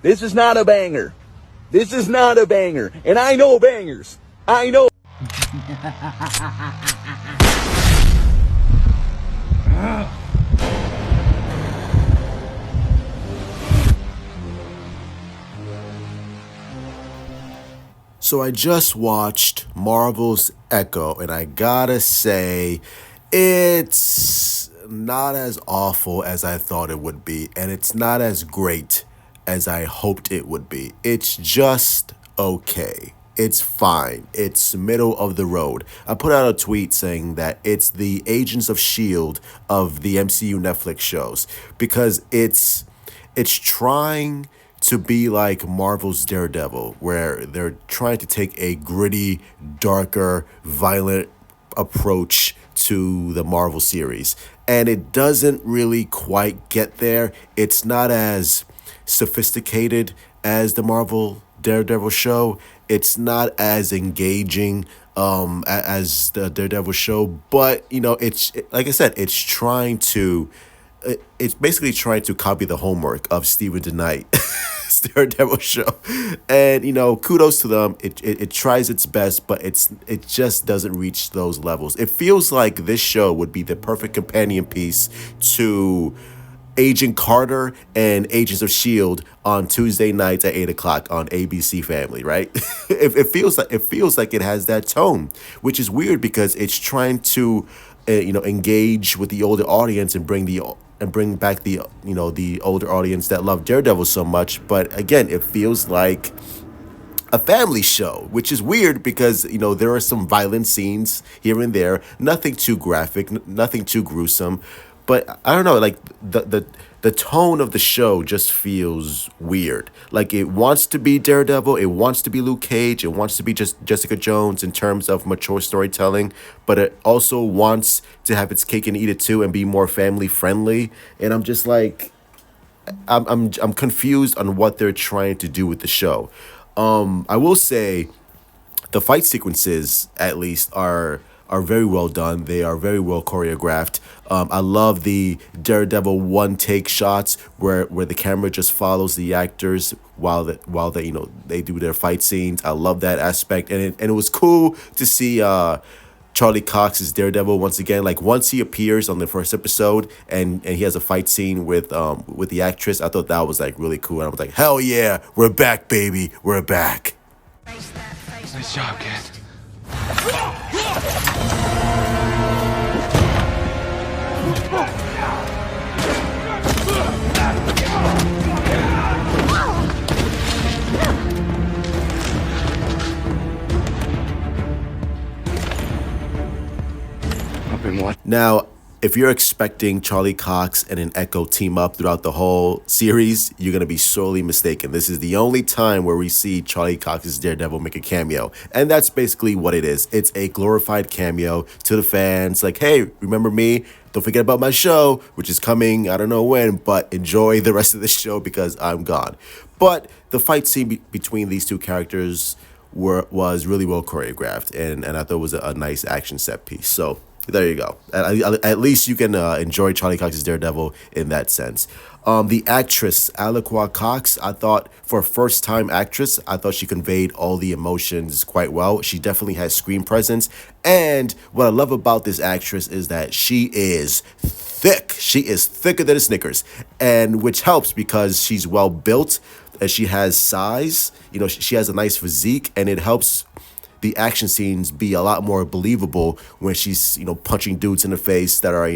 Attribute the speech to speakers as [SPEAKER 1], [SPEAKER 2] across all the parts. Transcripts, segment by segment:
[SPEAKER 1] This is not a banger. This is not a banger. And I know bangers. I know.
[SPEAKER 2] So I just watched Marvel's Echo, and I gotta say, it's not as awful as I thought it would be, and it's not as great as I hoped it would be. It's just okay. It's fine. It's middle of the road. I put out a tweet saying that it's the Agents of S.H.I.E.L.D. of the MCU Netflix shows because it's trying to be like Marvel's Daredevil, where they're trying to take a gritty, darker, violent approach to the Marvel series. And it doesn't really quite get there. It's not as sophisticated as the Marvel Daredevil show. It's not as engaging as the Daredevil show, but like I said, it's basically trying to copy the homework of Steven DeKnight's Daredevil show. And, kudos to them. It tries its best, but it just doesn't reach those levels. It feels like this show would be the perfect companion piece to Agent Carter and Agents of S.H.I.E.L.D. on Tuesday nights at 8 o'clock on ABC Family, right? it feels like it has that tone, which is weird because it's trying to engage with the older audience and bring back the older audience that love Daredevil so much. But again, it feels like a family show, which is weird because there are some violent scenes here and there, nothing too graphic, nothing too gruesome. But I don't know, like the tone of the show just feels weird. Like it wants to be Daredevil, it wants to be Luke Cage, it wants to be just Jessica Jones in terms of mature storytelling, but it also wants to have its cake and eat it too and be more family friendly. And I'm just like, I'm confused on what they're trying to do with the show. I will say the fight sequences at least are very well done. They are very well choreographed. I love the Daredevil one take shots where the camera just follows the actors while they do their fight scenes. I love that aspect, and it was cool to see Charlie Cox as Daredevil once again. Like once he appears on the first episode and he has a fight scene with the actress, I thought that was like really cool. And I was like, hell yeah, we're back, baby, we're back.
[SPEAKER 3] Nice job, kid.
[SPEAKER 2] Now, if you're expecting Charlie Cox and an Ekko team up throughout the whole series, you're going to be sorely mistaken. This is the only time where we see Charlie Cox's Daredevil make a cameo. And that's basically what it is. It's a glorified cameo to the fans. Like, hey, remember me? Don't forget about my show, which is coming, I don't know when, but enjoy the rest of the show because I'm gone. But the fight scene between these two characters was really well choreographed. And I thought it was a nice action set piece. So there you go. At least you can enjoy Charlie Cox's Daredevil in that sense. The actress, Alaqua Cox, I thought for a first-time actress, I thought she conveyed all the emotions quite well. She definitely has screen presence. And what I love about this actress is that she is thick. She is thicker than a Snickers. And which helps because she's well built and she has size. She has a nice physique, and it helps the action scenes be a lot more believable when she's, punching dudes in the face that are,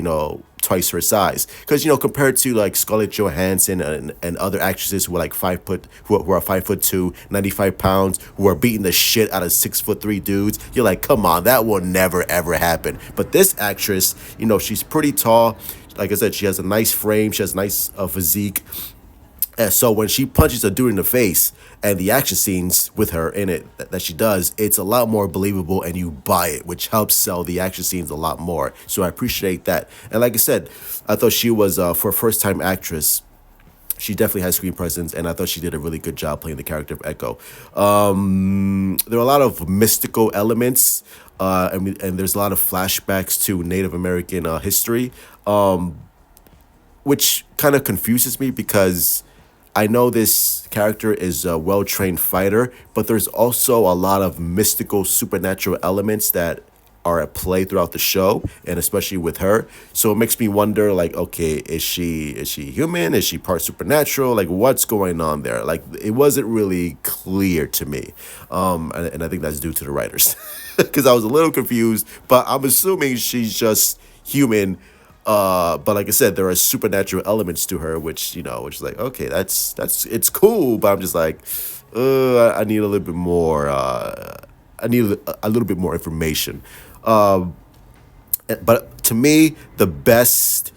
[SPEAKER 2] twice her size. Because, compared to like Scarlett Johansson and other actresses who are like 5 foot, who are 5'2", 95 pounds, who are beating the shit out of 6'3" dudes, you're like, come on, that will never ever happen. But this actress, she's pretty tall. Like I said, she has a nice frame, she has a nice physique. And so when she punches a dude in the face and the action scenes with her in it that she does, it's a lot more believable and you buy it, which helps sell the action scenes a lot more. So I appreciate that. And like I said, I thought she was, for a first-time actress, she definitely has screen presence, and I thought she did a really good job playing the character of Ekko. There are a lot of mystical elements, and there's a lot of flashbacks to Native American history, which kind of confuses me because I know this character is a well-trained fighter, but there's also a lot of mystical, supernatural elements that are at play throughout the show, and especially with her. So it makes me wonder, like, okay, is she human? Is she part supernatural? Like, what's going on there? Like, it wasn't really clear to me, and I think that's due to the writers, because I was a little confused. But I'm assuming she's just human. But like I said, there are supernatural elements to her, which is like, okay, that's it's cool, but I'm just like, I need a little bit more. I need a little bit more information. But to me, the best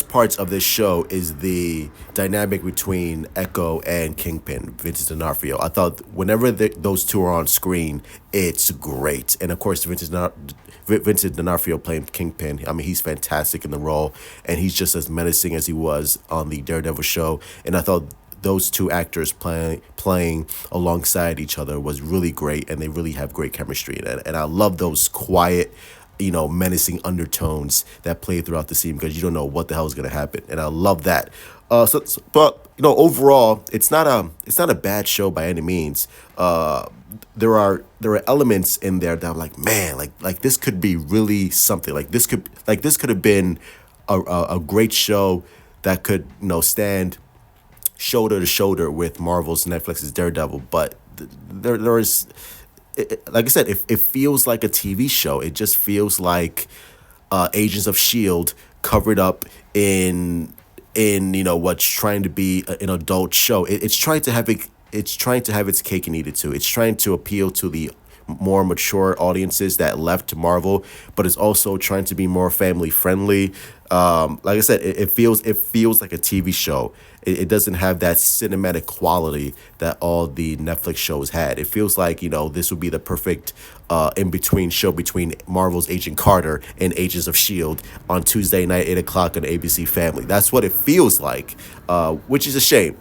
[SPEAKER 2] parts of this show is the dynamic between Ekko and Kingpin, Vincent D'Onofrio. I thought whenever those two are on screen, it's great. And of course, Vincent D'Onofrio playing Kingpin. I mean, he's fantastic in the role, and he's just as menacing as he was on the Daredevil show. And I thought those two actors playing alongside each other was really great, and they really have great chemistry. And I love those quiet, menacing undertones that play throughout the scene, because you don't know what the hell is going to happen, and I love that. But overall, it's not a bad show by any means. There are elements in there that I'm like, man, like this could be really something. Like this could have been a great show that could stand shoulder to shoulder with Marvel's Netflix's Daredevil. But there is, like I said, it feels like a TV show. It just feels like Agents of S.H.I.E.L.D. covered up in what's trying to be an adult show. It's trying to have its cake and eat it too. It's trying to appeal to the more mature audiences that left to Marvel, but it's also trying to be more family friendly. Like I said, it feels like a TV show. It doesn't have that cinematic quality that all the Netflix shows had. It feels like, this would be the perfect in-between show between Marvel's Agent Carter and Agents of S.H.I.E.L.D. on Tuesday night, 8 o'clock on ABC Family. That's what it feels like, which is a shame.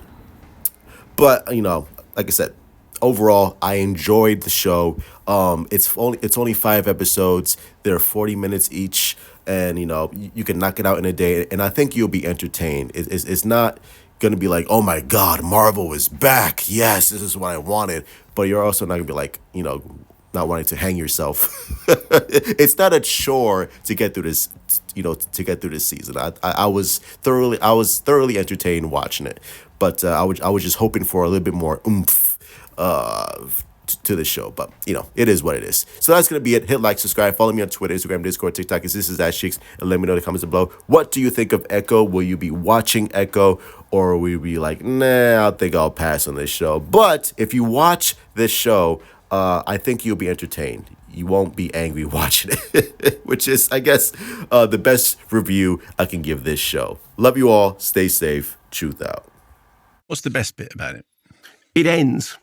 [SPEAKER 2] But, like I said, overall, I enjoyed the show. It's only 5 episodes. They're 40 minutes each, and you can knock it out in a day. And I think you'll be entertained. It's not gonna be like, oh my God, Marvel is back. Yes, this is what I wanted. But you're also not gonna be like, not wanting to hang yourself. It's not a chore to get through this, season. I was thoroughly entertained watching it, but I was just hoping for a little bit more oomph to the show. But it is what it is. So that's gonna be it. Hit like, subscribe, follow me on Twitter, Instagram, Discord, TikTok. This is Cheeks, and let me know in the comments below. What do you think of Ekko? Will you be watching Ekko, or will you be like, nah, I think I'll pass on this show? But if you watch this show, I think you'll be entertained. You won't be angry watching it, which is, I guess, the best review I can give this show. Love you all. Stay safe. Truth out.
[SPEAKER 4] What's the best bit about it? It ends.